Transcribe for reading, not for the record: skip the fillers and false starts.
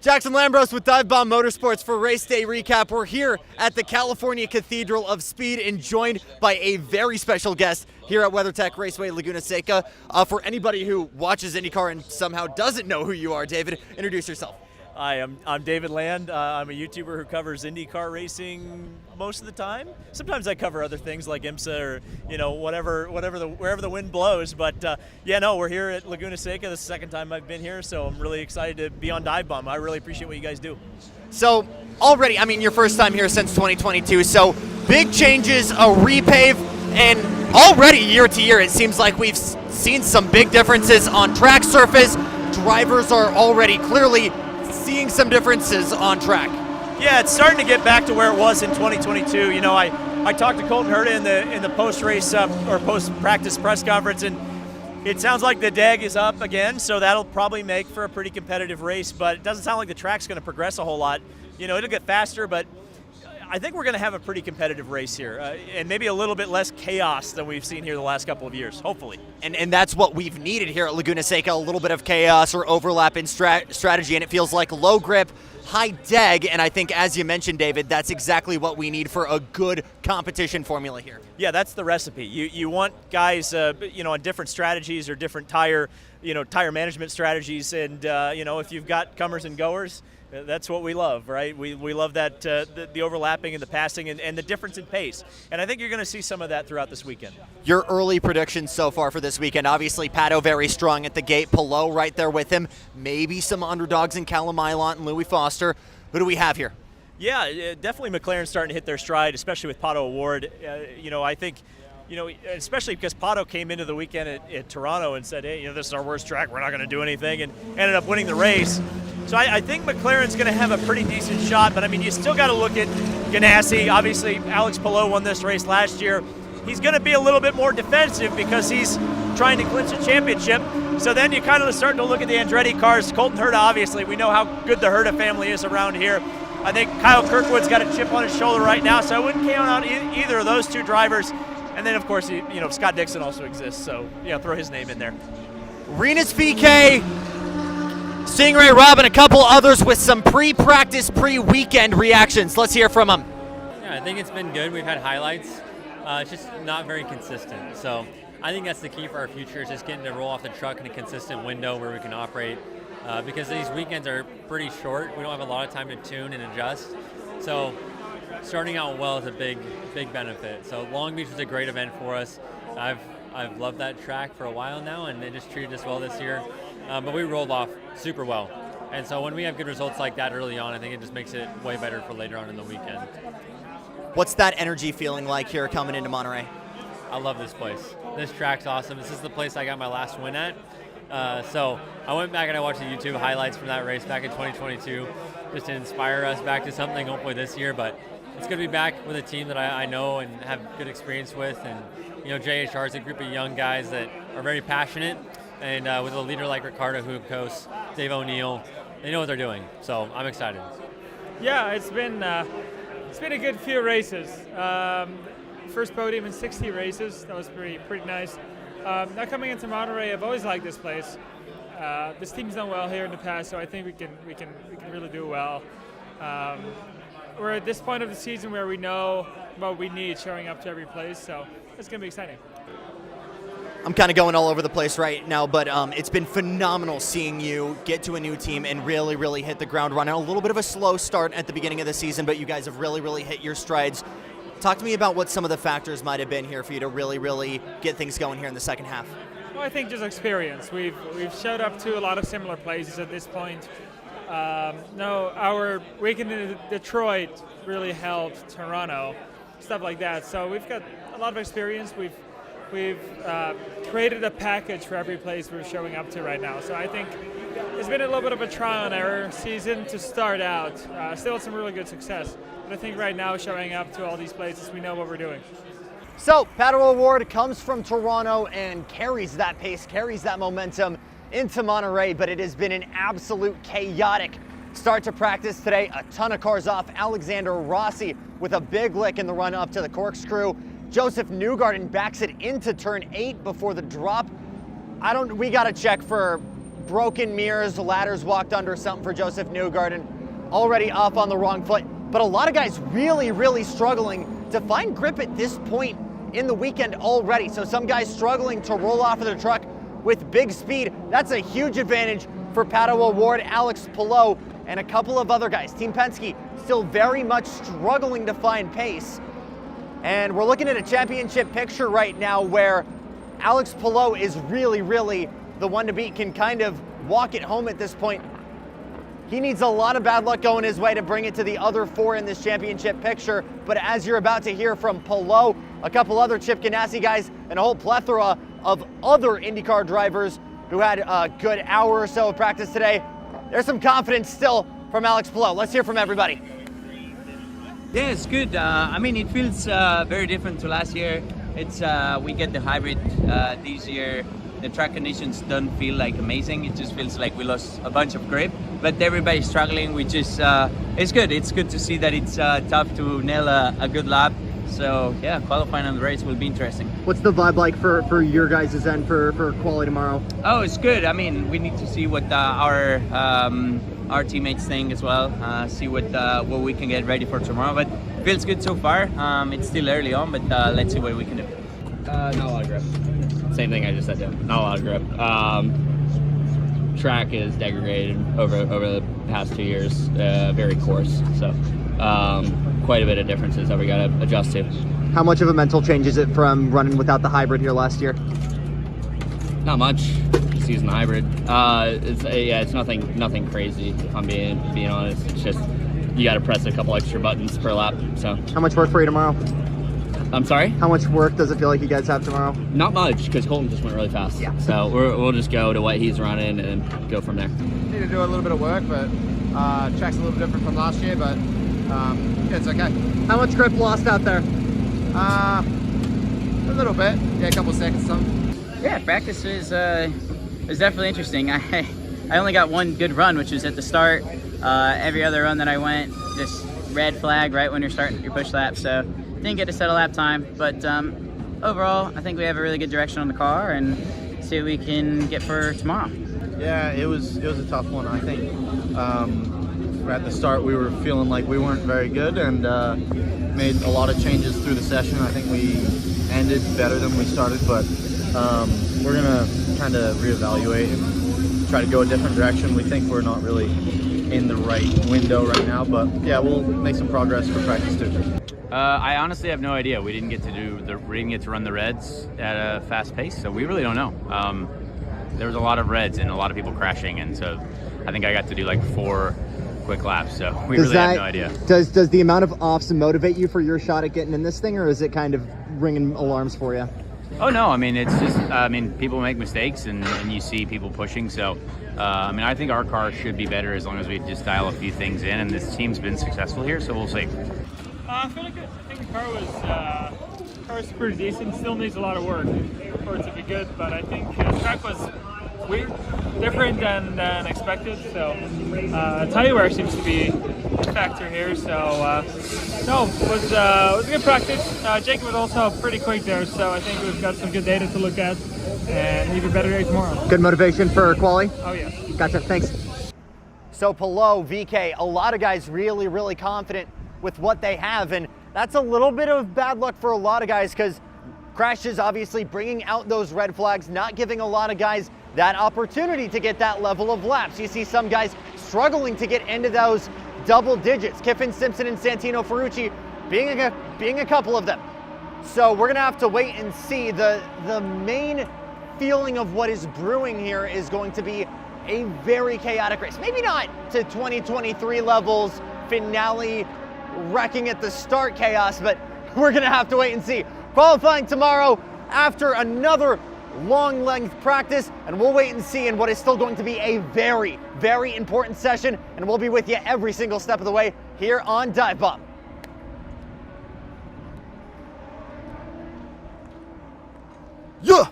Jackson Lambros with Dive Bomb Motorsports for Race Day Recap. We're here at the California Cathedral of Speed and joined by a very special guest here at WeatherTech Raceway Laguna Seca. For anybody who watches IndyCar and somehow doesn't know who you are, David, introduce yourself. Hi, I'm David Land. I'm a YouTuber who covers IndyCar racing most of the time. Sometimes I cover other things like IMSA or wherever the wind blows. But we're here at Laguna Seca. This is the second time I've been here, so I'm really excited to be on Dive Bomb. I really appreciate what you guys do. So already, your first time here since 2022. So big changes, a repave, and already year to year, it seems like we've seen some big differences on track surface. Drivers are already clearly seeing some differences on track. Yeah, it's starting to get back to where it was in 2022. You know, I talked to Colton Herta in the post-race or post-practice press conference, and it sounds like the DEG is up again, so that'll probably make for a pretty competitive race, but it doesn't sound like the track's going to progress a whole lot. You know, it'll get faster, but I think we're going to have a pretty competitive race here, and maybe a little bit less chaos than we've seen here the last couple of years, hopefully. And that's what we've needed here at Laguna Seca, a little bit of chaos or overlap in strategy, and it feels like low grip, high DEG, and I think, as you mentioned, David, that's exactly what we need for a good competition formula here. Yeah, that's the recipe. You want guys, on different strategies or different tire management strategies, and if you've got comers and goers, that's what we love, right? We love that the overlapping and the passing and the difference in pace. And I think you're going to see some of that throughout this weekend. Your early predictions so far for this weekend, obviously Pato very strong at the gate, Palou right there with him, maybe some underdogs in Callum Ilott and Louis Foster. Who do we have here? Yeah, definitely McLaren's starting to hit their stride, especially with Pato O'Ward. I think, especially because Pato came into the weekend at Toronto and said, hey, this is our worst track, we're not going to do anything, and ended up winning the race. So I think McLaren's going to have a pretty decent shot, but you still got to look at Ganassi. Obviously, Álex Palou won this race last year. He's going to be a little bit more defensive because he's trying to clinch a championship. So then you kind of starting to look at the Andretti cars. Colton Herta, obviously, we know how good the Herta family is around here. I think Kyle Kirkwood's got a chip on his shoulder right now, so I wouldn't count out either of those two drivers. And then, of course, Scott Dixon also exists, so throw his name in there. Rinus VeeKay, Sting Ray Robb, and a couple others with some pre-practice, pre-weekend reactions. Let's hear from them. Yeah, I think it's been good. We've had highlights. It's just not very consistent. So I think that's the key for our future, is just getting to roll off the truck in a consistent window where we can operate. Because these weekends are pretty short. We don't have a lot of time to tune and adjust. So starting out well is a big benefit. So Long Beach was a great event for us. I've loved that track for a while now, and they just treated us well this year. But we rolled off super well. And so when we have good results like that early on, I think it just makes it way better for later on in the weekend. What's that energy feeling like here coming into Monterey? I love this place. This track's awesome. This is the place I got my last win at. So I went back and I watched the YouTube highlights from that race back in 2022 just to inspire us back to something hopefully this year. But it's good to be back with a team that I know and have good experience with. And, JHR is a group of young guys that are very passionate. And with a leader like Ricardo Hubkos, Dave O'Neill, they know what they're doing. So I'm excited. Yeah, it's been a good few races. First podium in 60 races. That was pretty nice. Now coming into Monterey, I've always liked this place. This team's done well here in the past, so I think we can really do well. We're at this point of the season where we know what we need showing up to every place, so it's going to be exciting. I'm kind of going all over the place right now, but it's been phenomenal seeing you get to a new team and really, really hit the ground running. A little bit of a slow start at the beginning of the season, but you guys have really, really hit your strides. Talk to me about what some of the factors might have been here for you to really, really get things going here in the second half. Well, I think just experience. We've showed up to a lot of similar places at this point. Our weekend in Detroit really helped Toronto, stuff like that. So we've got a lot of experience. We've created a package for every place we're showing up to right now. So I think it's been a little bit of a trial and error season to start out. Still had some really good success. But I think right now, showing up to all these places, we know what we're doing. So Pato O'Ward comes from Toronto and carries that pace, carries that momentum into Monterey, but it has been an absolute chaotic start to practice today. A ton of cars off. Alexander Rossi with a big lick in the run up to the corkscrew. Joseph Newgarden backs it into turn 8 before the drop. We got to check for broken mirrors, ladders walked under, something for Joseph Newgarden, already off on the wrong foot. But a lot of guys really, really struggling to find grip at this point in the weekend already. So some guys struggling to roll off of the truck with big speed. That's a huge advantage for Pato O'Ward, Álex Palou, and a couple of other guys. Team Penske still very much struggling to find pace. And we're looking at a championship picture right now where Álex Palou is really, really the one to beat, can kind of walk it home at this point. He needs a lot of bad luck going his way to bring it to the other 4 in this championship picture. But as you're about to hear from Palou, a couple other Chip Ganassi guys, and a whole plethora of other IndyCar drivers who had a good hour or so of practice today, there's some confidence still from Álex Palou. Let's hear from everybody. Yeah, it's good. I mean, it feels very different to last year. It's we get the hybrid this year. The track conditions don't feel like amazing. It just feels like we lost a bunch of grip. But everybody's struggling, which is it's good. It's good to see that it's tough to nail a good lap. So yeah, qualifying on the race will be interesting. What's the vibe like for your guys' end for quali tomorrow? Oh, it's good. I mean, we need to see what our teammates think as well. See what we can get ready for tomorrow. But it feels good so far. It's still early on, but let's see what we can do. Not a lot of grip. Same thing I just said. Not a lot of grip. Track is degraded over the past 2 years. Very coarse. So quite a bit of differences that we got to adjust to. How much of a mental change is it from running without the hybrid here last year? Not much. Just using the hybrid. It's nothing crazy. If I'm being honest, it's just you got to press a couple extra buttons per lap. So. How much work for you tomorrow? I'm sorry? How much work does it feel like you guys have tomorrow? Not much, because Colton just went really fast. Yeah. So we'll just go to what he's running and go from there. Need to do a little bit of work, but track's a little different from last year, but it's okay. How much grip lost out there? A little bit. Yeah, a couple seconds, something. Yeah, practice is definitely interesting. I only got one good run, which was at the start. Every other run that I went, just red flag right when you're starting your push lap. So didn't get to set a lap time, but overall, I think we have a really good direction on the car and see what we can get for tomorrow. Yeah, it was a tough one. I think at the start we were feeling like we weren't very good and made a lot of changes through the session. I think we ended better than we started, but we're gonna kind of reevaluate and try to go a different direction. We think we're not really in the right window right now, but yeah, we'll make some progress for practice too. I honestly have no idea. We didn't get to run the reds at a fast pace, so we really don't know. There was a lot of reds and a lot of people crashing, and so I think I got to do like 4 quick laps. So we really have no idea. Does the amount of offs motivate you for your shot at getting in this thing, or is it kind of ringing alarms for you? Oh no, I mean it's just people make mistakes and you see people pushing. So I think our car should be better as long as we just dial a few things in, and this team's been successful here, so we'll see. I feel like I think the car was pretty decent. Still needs a lot of work for it to be good, but I think the track was weird, different than expected. So tire wear seems to be a factor here. So it was a good practice. Jacob was also pretty quick there, so I think we've got some good data to look at and even better day tomorrow. Good motivation for quali? Oh yeah. Gotcha. Thanks. So Palou, VeeKay, a lot of guys really, really confident with what they have, and that's a little bit of bad luck for a lot of guys because crashes obviously bringing out those red flags, not giving a lot of guys that opportunity to get that level of laps. You see some guys struggling to get into those double digits. Kiffin Simpson and Santino Ferrucci being a couple of them. So we're gonna have to wait and see. The main feeling of what is brewing here is going to be a very chaotic race. Maybe not to 2023 levels, finale wrecking at the start chaos, but we're gonna have to wait and see. Qualifying tomorrow after another long length practice, and we'll wait and see in what is still going to be a very, very important session, and we'll be with you every single step of the way here on Dive Bomb. Yeah!